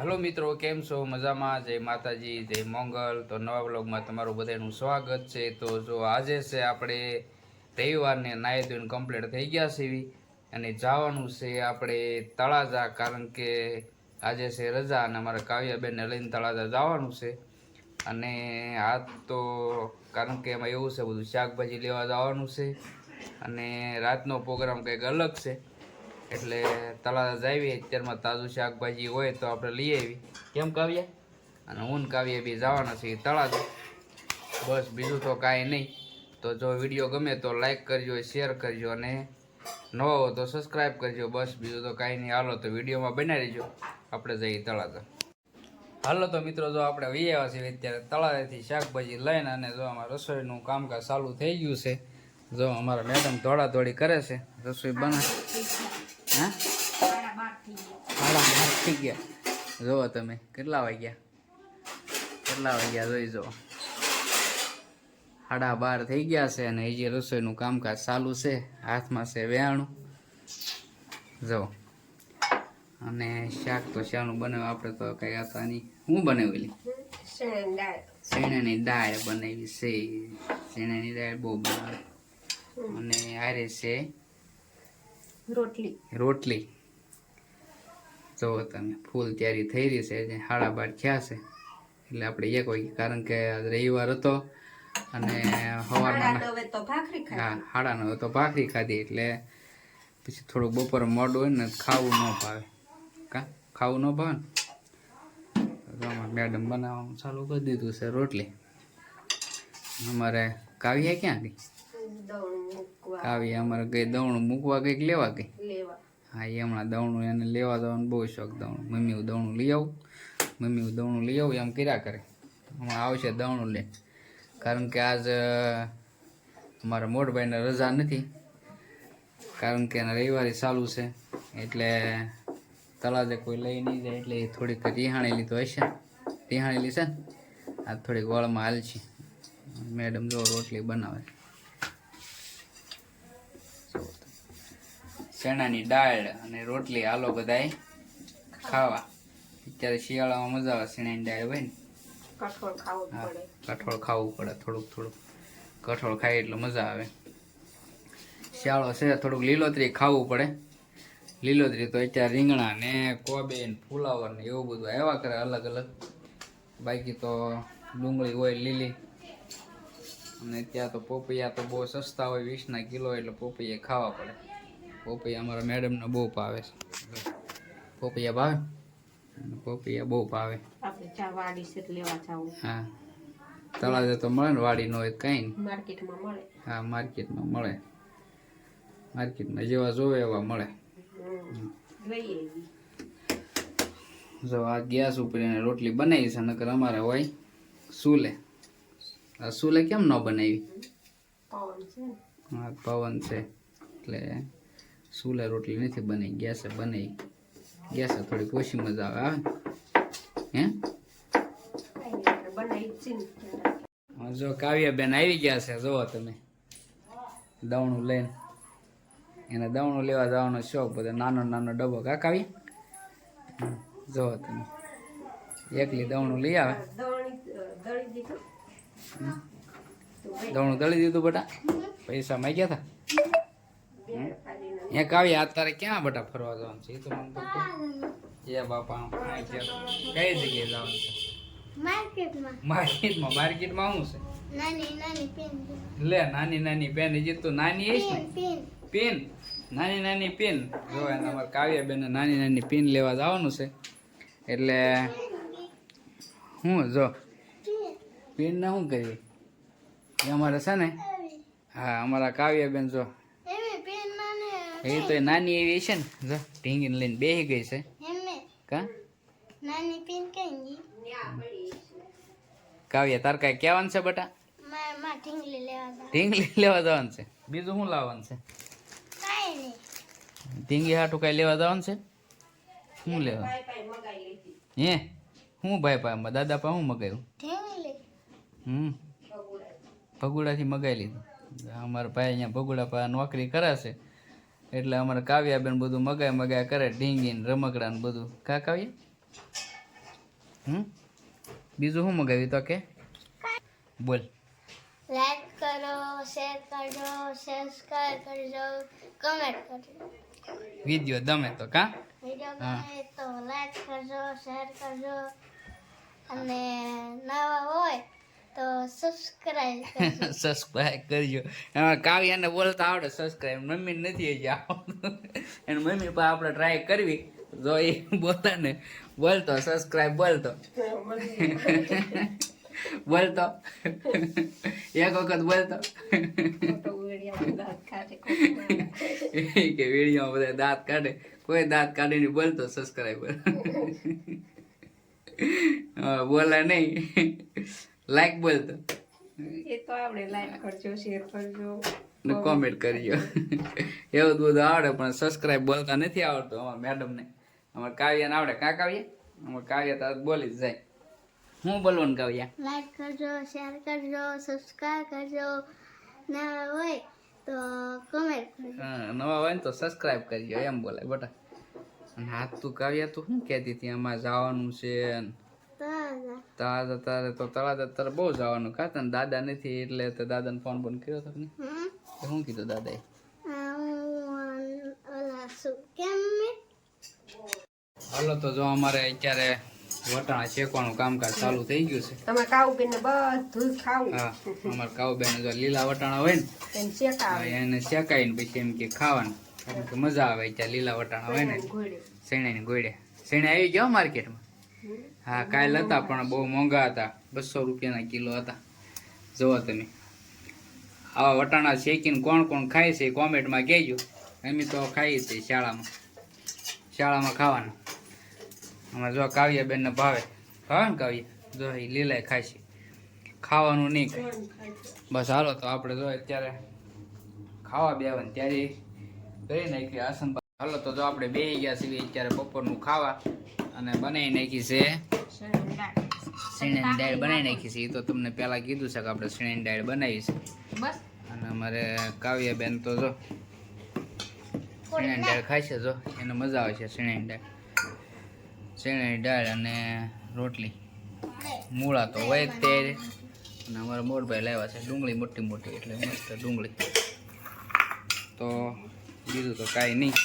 Hello મિત્રો, કેમ છો? મજામાં? જય માતાજી, જય મંગલ. તો નવા બ્લોગમાં તમારું બધાનું સ્વાગત છે. તો જો આજે છે આપણે રવિવારને નાહી ધોઈને કમ્પ્લીટ થઈ ગયા છે અને જવાનું છે આપણે તળાજા, કારણ કે આજે છે રજા અને અમારા કાવ્યાબેનને લઈને તળાજા જવાનું છે. અને આ તો કારણ કે એમાં એવું છે, બધું શાકભાજી લેવા જવાનું છે અને રાતનો પ્રોગ્રામ કંઈક અલગ છે. એટલે તળાજા જાવીએ, અત્યારમાં તાજું શાકભાજી હોય તો આપણે લઈ આવી. કેમ કાવ્યા? અને હું કાવ્યા બી જવાના છીએ તળાજા. બસ બીજું તો કાંઈ નહીં. તો જો વિડીયો ગમે તો લાઈક કરજો, શેર કરજો અને નવો હો તો સબસ્ક્રાઈબ કરજો. બસ બીજું તો કાંઈ નહીં. હાલો તો વિડીયોમાં બનાવી દેજો, આપણે જઈએ તળાજા. હાલો તો મિત્રો, જો આપણે વી આવ્યા છીએ અત્યારે તળાજાથી શાકભાજી લઈને, અને જો અમારા રસોઈનું કામકાજ ચાલુ થઈ ગયું છે. જો અમારા મેડમ દોડાદોડી કરે છે, રસોઈ બનાવે. હા, 12:30 થઈ ગયા. જુઓ તમે કેટલા વાગ્યા જોઈ જુઓ, 12:30 થઈ ગયા છે અને હજી રસોઈનું કામકાજ ચાલુ છે. હાથમાં છે વેણું જો, અને શાક તો શાનું બનાવ્યું આપણે તો કઈ હતા નહીં. હું બનાવેલી શેણાની દાળ બનાવી છે. શેણાની દાળ બહુ બનાવે. અને આરે છે રોટલી. જો તમે ફૂલ તૈયારી થઈ રહી છે. 12:30 થયા છે એટલે આપણે એક વાગે, કારણ કે રવિવાર હતો અને સવારમાં 9:30 તો ભાખરી ખાધી, એટલે પછી થોડુંક બપોરે મોડું હોય ને ખાવું ન ભાવે. ખાવું ન ભાવે ને, મેડમ બનાવવાનું ચાલુ કરી દીધું છે રોટલી. અમારે કાવ્યા ક્યાં ગઈ? કાવ્યા અમારે ગઈ દવણું મૂકવા ગઈ, લેવા ગઈ. હા, એ હમણાં દવણું એને લેવા જવાનું બહુ શોખ. મમ્મી હું દવણું લઈ આવું એમ કર્યા કરે. હમણાં આવશે દવણું લે, કારણ કે આજ અમારા મોટભાઈને રજા નથી, કારણ કે એના રવિવારે ચાલુ છે. એટલે તળાજે કોઈ લઈ નહીં જાય, એટલે થોડીક રિહાણેલી તો હશે. રિહાણેલી છે ને, આ થોડીક વળમાં હાલ છે. મેડમ જો રોટલી બનાવે, ચણાની દાળ અને રોટલી. હાલો બધાય ખાવા. અત્યારે શિયાળામાં મજા આવે, ચણાની દાળ હોય ને. કઠોળ ખાવું પડે થોડુંક. કઠોળ ખાય એટલે મજા આવે. શિયાળો છે, થોડુંક લીલોતરી ખાવું પડે. લીલોતરી તો અત્યારે રીંગણા ને કોબે ને ફુલાવર ને એવું બધું આવ્યા કરે અલગ અલગ. બાકી તો ડુંગળી હોય લીલી. અને ત્યાં તો પોપૈયા તો બહુ સસ્તા હોય, 20ના કિલો, એટલે પોપૈયા ખાવા પડે. પોપૈયા અમારા મેડમને બહુ ભાવે છે. પોપૈયા બહુ ભાવે. હા, તળાજે તો મળે ને, વાડી ન હોય કઈ નહીં. હા, માર્કેટમાં મળે. માર્કેટમાં જેવા જોવે એવા મળે. જો આ ગેસ ઉપર એને રોટલી બનાવી છે, નકર અમારે હોય ચૂલે. આ ચૂલે કેમ ન બનાવી? હા, પવન છે એટલે ચૂલે રોટલી નથી બનાવી, ગેસે બનાવી. ગેસે થોડીક ઓછી મજા આવે. જો કાવ્યાબેન આવી ગયા છે, જુઓ તમે દવણું લઈને. એને દવણું લેવા જવાનો શોખ, બધો નાનો ડબ્બો. કા કાવ્યા? જુઓ તમે એકલી દવણું લઈ આવે. દવણું દળી દીધું બેટા? પૈસા માંગ્યા હતા? એ કાવ્યા અત્યારે ક્યાં બેટા ફરવા જવાનું છે? એ તો મને એ બાપા કઈ જગ્યાએ જવાનું છે? માર્કેટમાં શું છે? લે, નાની પેન. હજી તો નાની હશે ને પેન? નાની પેન. જો એને અમારે કાવ્યાબેન નાની પેન લેવા જવાનું છે. એટલે હું જો પેન ના શું કર્યું એ અમારે છે ને. હા, અમારા કાવ્યાબેન જો એ તો નાની એવી છે ને, જો ઢીંગીને લઈને બેસી ગઈ છે. કા કાવ્યા, તાર કઈ કહેવાનું છે બેટા? ઢીંગલી લેવા જવાનું છે. બીજું શું લાવવાનું છે? ઢીંગી હાટું કઈ લેવા જવાનું છે? શું લેવા? હે, હું ભાઈ પા દાદા પા શું મગાવ્યું? ભગુડાથી મગાવી લીધું. અમારા ભાઈ અહીંયા ભગુડા પા નોકરી કરે છે, એટલે અમારે કાવ્યાબેન બધું મગાય કરે. ઢીંગી ને રમકડા ને બધું. કા કાવ્યા? બીજું શું મગાવ્યું તો કે બોલ. લાઈક કરો, શેર કરજો, સબસ્ક્રાઇબ કરજો, કમેન્ટ કરજો. વિડીયો ગમે તો કા વિડિયો ગમે તો લાઈક કરજો, શેર કરજો અને નવા હોય તો સબસ્ક્રાઇબ કરજો. સબસ્ક્રાઇબ કરજો. એમાં કાવ્યાને બોલતા આવડે સબસ્ક્રાઇબ, મમ્મી નથી હજી આવડતું. એને મમ્મી પાસે આપણે ટ્રાય કરવી, જો એ બોલતા ને બોલતો સબસ્ક્રાઇબ બોલતો બોલતો એક વખત બોલતો કે વિડીયો બધા દાંત કાઢે, કોઈ દાંત કાઢીને બોલતો સબસ્ક્રાઇબર બોલે નહીં, લાઈક બોલતો એ તો આવડે. લાઈક કરજો, શેર કરજો ને કોમેન્ટ કરજો. એવું બધું આવડે પણ સબસ્ક્રાઇબ બોલતા નથી આવડતું અમારા મેડમ ને. અમારે કાવ્યાને આવડે. કા કાવ્યા? અમારે કાવ્યા તો બોલી જ જાય. હું બોલવાનું કાવ્યા? લાઈક કરજો, શેર કરજો, સબસ્ક્રાઇબ કરજો. નવા હોય તો કમેન્ટ કરજો. નવા હોય ને તો સબસ્ક્રાઇબ કરજો એમ બોલાય બેટા. અને હાથ તું કાવ્યા તું શું કહેતી હતી આમાં જવાનું છે તારે તો તારે બહુ જવાનું કાતા ને દાદા નથી એટલે તો દાદાને ફોન બંધ કર્યો હતો ને શું કીધું દાદાએ? હાલો તો જો અમારે અત્યારે વટાણા શેકવાનું કામકાજ ચાલુ થઈ ગયું છે. તમે કાઉબેન ને બધું ખાવું. હા, અમારે કાઉબેન જો લીલા વટાણા હોય ને એને શેકાવે, એને શેકાઈને પછી એમ કે ખાવાનું, કારણ કે મજા આવે ત્યાં લીલા વટાણા હોય ને. શેણાની ગોળે શેણા આવી ગયો માર્કેટમાં. હા, કાલ હતા પણ બહુ મોંઘા હતા, 200 રૂપિયાના કિલો હતા. જુઓ તમે આવા વટાણા શેકીને કોણ કોણ ખાય છે કોમેન્ટમાં કહેજો. અમે તો ખાઈએ છીએ શાળામાં ખાવાના. અમારે જો કાવ્યાબેનને ભાવે ને કાવ્ય જો એ લીલાય ખાય છે, ખાવાનું નહીં ખાય. બસ હાલો તો આપણે જો અત્યારે ખાવા બેવાનું ત્યારે કરી નાખી આસન. હાલો તો જો આપણે બેસી ગયા છીએ અત્યારે બપોરનું ખાવા અને બનાવી નાખી છે શીણાની દાળ બનાવી નાખી છે. એ તો તમને પહેલાં કીધું છે કે આપણે શીણાની દાળ બનાવી છે. અને અમારે કાવ્યાબેન તો જો શીણાની દાળ ખાય છે, જો એને મજા આવે છે શીણાની દાળ અને રોટલી. મૂળા તો હોય જ ત્યારે. અને અમારા મોરભાઈ લાવ્યા છે ડુંગળી મોટી મોટી, એટલે મસ્ત ડુંગળી. તો બીજું તો કાંઈ નહીં.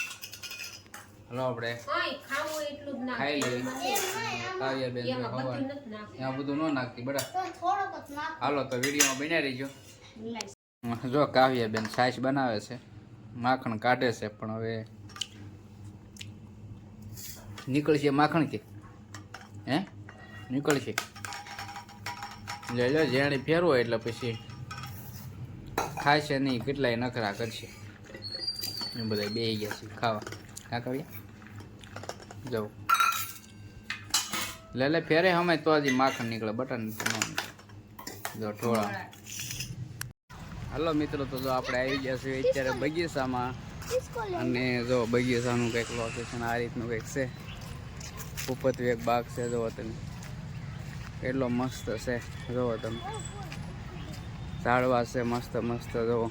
હલો આપણે ખાઈ લેવી. કાવ્યાબેન ત્યાં બધું ન નાખતી બડા. હાલો તો વિડીયોમાં બન્યા રહીજો. જો કાવ્યાબેન છાશ બનાવે છે, માખણ કાઢે છે, પણ હવે નીકળશે માખણ કે હે નીકળશે. લે લે જેણે ફેરવો એટલે પછી ખાશે નહીં, કેટલાય નખરા કરશે. એ બધા બેસી ગયા છે ખાવા. કાવ્યા જાઉં લે ફેરે અમે તો હજી માખણ નીકળે, બટન જો ઠોળા. હાલો મિત્રો તો જો આપણે આવી ગયા છીએ અત્યારે બગીચામાં. અને જો બગીચાનું કંઈક લોકેશન આ રીતનું કંઈક છે. ઉપરથી એક બાગ છે, જુઓ તમે એટલો મસ્ત છે. જુઓ તમે ઝાડવા છે મસ્ત મસ્ત. જુઓ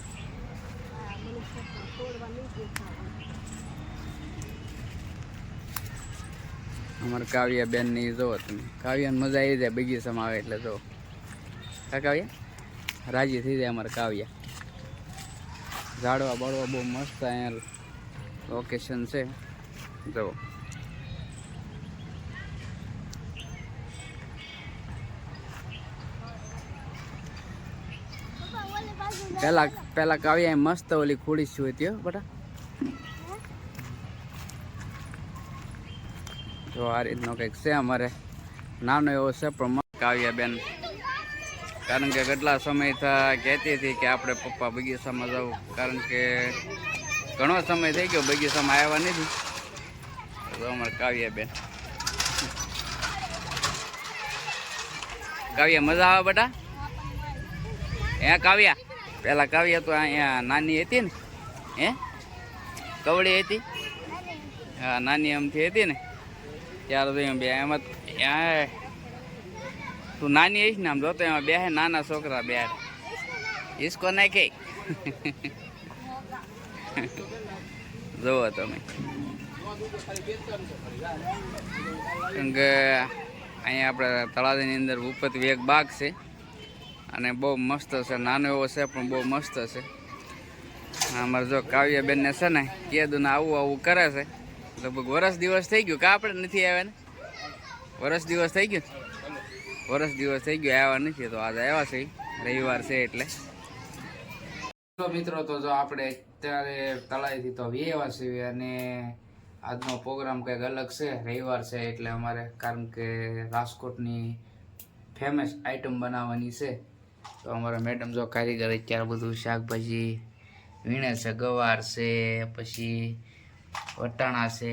અમારે કાવ્યાબેન ની જુઓ તમે. કાવ્યાને મજા આવી જાય બગીચામાં આવે એટલે જો કાવ્યા રાજી થઈ જાય અમારે કાવ્યા. ઝાડવા બળવા બહુ મસ્ત અહીંયા લોકેશન છે. જુઓ પેલા કાવ્યા મસ્ત ઓલી ખોડી શું હતી બટા. તો આ રીતનો કંઈક છે અમારે, નાનો એવો છે પણ કાવ્યાબેન. કારણ કે કેટલા સમયથી કહેતી હતી કે આપણે પપ્પા બગીચામાં જવું, કારણ કે ઘણો સમય થઈ ગયો બગીચામાં આવ્યા નથી. તો અમારે કાવ્યાબેન. કાવ્યા મજા આવે બેટા? હે કાવ્યા? પેલા કાવ્યા તો અહીંયા નાની હતી ને, હે કવડી હતી. હા, નાની આમથી હતી ને ત્યારે તો બે એમાં તું નાની હઈશ ને આમ જોતો એમાં બે નાના છોકરા બે ઈસકો નાખે. જુઓ તમે, કેમ કે અહીંયા આપણે તળાજાની અંદર ઉપરથી એક બાગ છે અને બહુ મસ્ત છે, નાનો એવો છે પણ બહુ મસ્ત છે. અમારે જો કાવ્યાબેનને છે ને કીધું ને આવું કરે છે. લગભગ વરસ દિવસ થઈ ગયું કે આપણે નથી આવ્યા ને? વરસ દિવસ થઈ ગયું, વરસ દિવસ થઈ ગયું આવ્યા નથી. તો આજે આવ્યા છે, રવિવાર છે એટલે. મિત્રો તો જો આપણે અત્યારે તળાઈથી તો આવ્યા છીએ અને આજનો પ્રોગ્રામ કંઈક અલગ છે, રવિવાર છે એટલે અમારે, કારણ કે રાજકોટની ફેમસ આઈટમ બનાવવાની છે. તો અમારા મેડમ જો કારીગર અત્યારે બધું શાકભાજી વીણે છે. ગવાર છે, પછી વટાણા છે,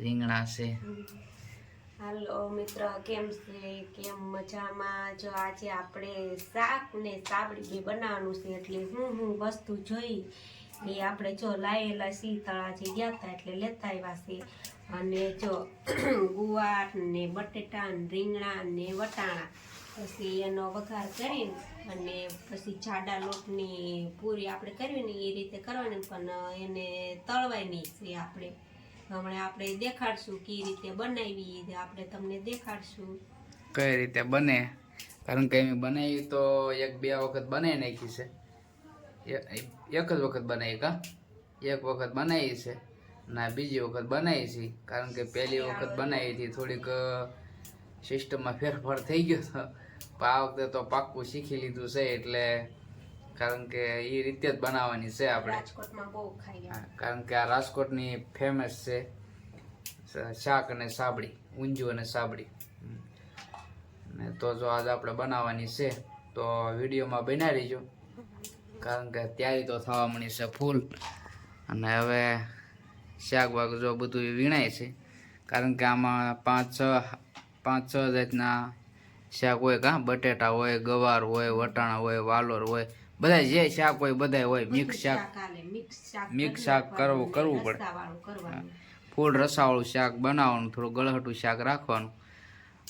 રીંગણા છે. હાલો મિત્ર, કેમ છે? કેમ મજામાં? જો આજે આપણે શાક ને સાબડી બી બનાવવાનું છે, એટલે હું વસ્તુ જોઈ એ આપણે જો લાયેલા સી તળાજી ગયા હતા એટલે લેતા આવ્યા છે. અને જો ગુવાર ને બટેટા ને રીંગણા ને વટાણા, પછી એનો વઘાર કરીને અને પછી જાડા લોટની પૂરી આપણે કરવી ને એ રીતે કરવાની, પણ એને તળવાની છે. હમણાં આપણે દેખાડશું કઈ રીતે બનાવી, આપણે તમને દેખાડશું કઈ રીતે બને. કારણ કે એમ બનાવી તો 1-2 વખત બનાવી નાખી છે. એક જ વખત બનાવી કા એક વખત બનાવી છે ના બીજી વખત બનાવી છે. કારણ કે પહેલી વખત બનાવી હતી થોડીક સિસ્ટમમાં ફેરફાર થઈ ગયો હતો, પણ આ વખતે તો પાક્કું શીખી લીધું છે. એટલે કારણ કે એ રીતે જ બનાવવાની છે આપણે રાજકોટમાં બહુ ખાઈ. કારણ કે આ રાજકોટની ફેમસ છે શાક અને સાબડી, ઊંધિયું અને સાબડી. ને તો જો આજે આપણે બનાવવાની છે તો વિડીયોમાં બનાવી રહીજો, કારણ કે તૈયારી તો થવા મળી છે ફૂલ. અને હવે શાકભાગ જો બધું વીણાય છે, કારણ કે આમાં 5-6 જાતના શાક હોય કાં, બટેટા હોય, ગવાર હોય, વટાણા હોય, વાલોર હોય, બધા જે શાક હોય બધા હોય. મિક્સ શાક કરવું પડે. ફૂલ રસાવાળું શાક બનાવવાનું, થોડું ગળહટું શાક રાખવાનું.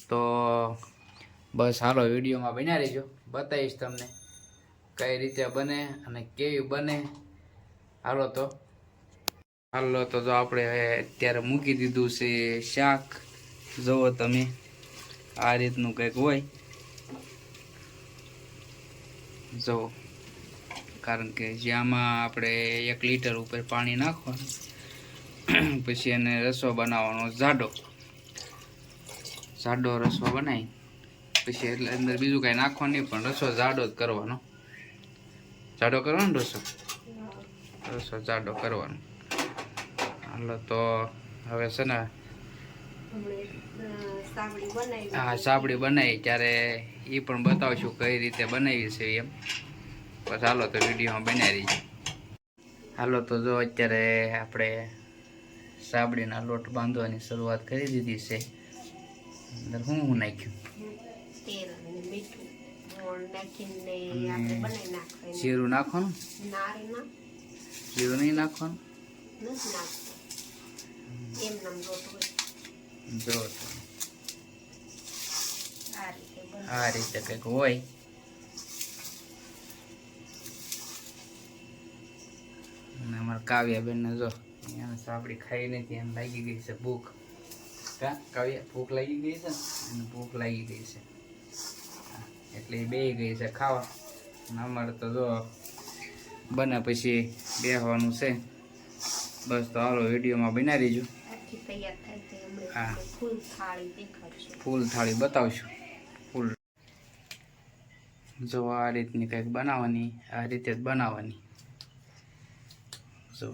તો બસ હાલો વિડીયોમાં બન્યા રહેજો, બતાવીશ તમને કઈ રીતે બને અને કેવી બને. હાલો તો જો આપણે અત્યારે મૂકી દીધું છે શાક. જુઓ તમે, આ રીતનું કંઈક હોય. જુઓ, કારણ કે જ્યાંમાં આપણે 1 લીટર ઉપર પાણી નાખવાનું, પછી એને રસો બનાવવાનો જાડો રસો બનાવી, પછી એટલે અંદર બીજું કાંઈ નાખવાનું નહીં, પણ રસો જાડો જ કરવાનો. રસો જાડો કરવાનો. હાલો તો હવે છે ને હા સાબડી બનાવી ત્યારે એ પણ બતાવશું કઈ રીતે બનાવી છે એમ. બસ હાલો તો વિડીયોમાં બનાવી રહીશું. હાલો તો જો અત્યારે આપણે સાબડીના લોટ બાંધવાની શરૂઆત કરી દીધી છે. અંદર હું નાખ્યું? તેલ અને મીઠું નાખીને આપણે બનાવી નાખવાનું. જીરું નાખવાનું? જીરું નહીં નાખવાનું? નથી નાખવાનું, એમનામ લોટ હોય. જો આ રીતે કંઈક હોય. અને અમારા કાવ્યાબેનને જો અહીંયા સાબડી ખાઈ નથી, એમ લાગી ગઈ છે ભૂખ. કા કાવ્યા, ભૂખ લાગી ગઈ છે ને? એને ભૂખ લાગી ગઈ છે એટલે એ બેસી ગઈ છે ખાવા. અને અમારે તો જો બને પછી બેસવાનું છે. બસ તો હાલો વિડીયોમાં બનાવી રહીજો. હા, ફૂલ થાળી બતાવશું. ફૂલ જો આ રીતની કંઈક બનાવવાની, આ રીતે જ બનાવવાની. જો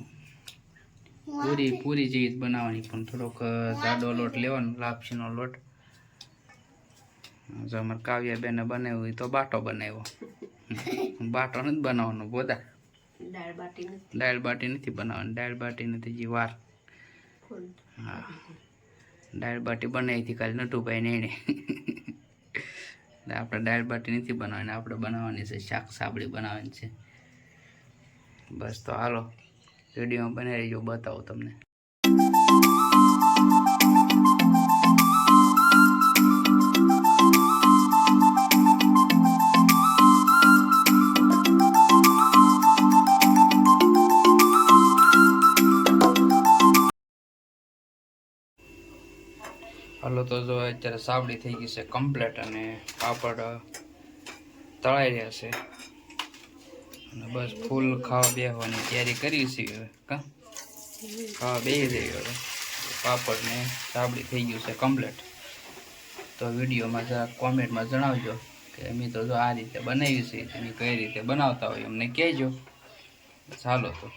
પૂરી જેવી જ બનાવવાની, પણ થોડોક જાડો લોટ લેવાનો, લાપસીનો લોટ. જો અમારે કાવ્યાબેને બનાવ્યું હોય તો બાટો બનાવ્યો. બાટો નથી બનાવવાનો બોધા. દાળ બાટી નથી બનાવવાની, દાળ બાટી નથી જે વાર. હા, દાળ બાટી બનાવી હતી કાલે નટુભાઈ ને એને. આપણે દાળ બાટી નથી બનાવવાની, આપણે બનાવવાની છે શાક સાબડી બનાવવાની છે. બસ તો હાલો વિડીયોમાં બનાવી રહીજો, બતાવો તમને. હાલો તો જો અત્યારે સાબડી થઈ ગઈ છે કમ્પ્લેટ અને પાપડ તળાઈ રહ્યા છે અને બસ ફૂલ ખાવા બેસવાની તૈયારી કરી છે હવે કા ખાવા બેસી જઈએ હવે પાપડ ને સાબડી થઈ ગયું છે કમ્પ્લેટ તો વિડીયોમાં જરા કોમેન્ટમાં જણાવજો કે અમે તો જો આ રીતે બનાવી છે તમે કઈ રીતે બનાવતા હોય અમને કહેજો ચાલો તો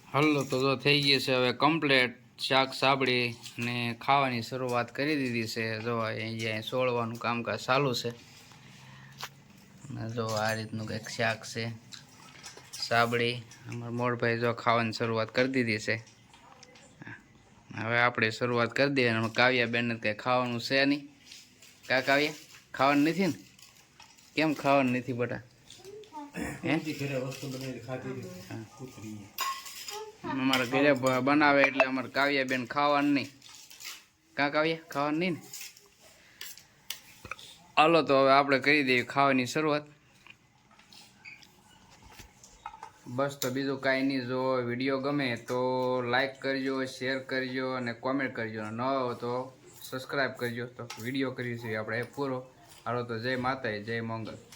હાલો તો જો થઈ ગઈ છે હવે કમ્પ્લેટ શાક સાબડી ને ખાવાની શરૂઆત કરી દીધી છે જો અહીંયા સોળવાનું કામકાજ ચાલુ છે અને જો આ રીતનું કંઈક શાક છે સાબડી અમારા મોરભાઈ જો ખાવાની શરૂઆત કરી દીધી છે હવે આપણે શરૂઆત કરી દઈએ અને કાવ્યા બેન કંઈ ખાવાનું છે નહીં કા કાવ્યા ખાવાનું નથી ને કેમ ખાવાનું નથી બટા અમારા ઘરે બનાવે એટલે અમારે કાવ્યા બેન ખાવાનું નહીં કા કાવ્યા ખાવાનું નહીં ને હાલો તો હવે આપણે કરી દઈએ ખાવાની શરૂઆત બસ તો બીજું કાંઈ નહીં જો વિડીયો ગમે તો લાઈક કરજો શેર કરજો અને કોમેન્ટ કરજો ન હોય તો સબસ્ક્રાઈબ કરજો તો વિડીયો કરીશું આપણે પૂરો હાલો તો જય માતા જય મંગલ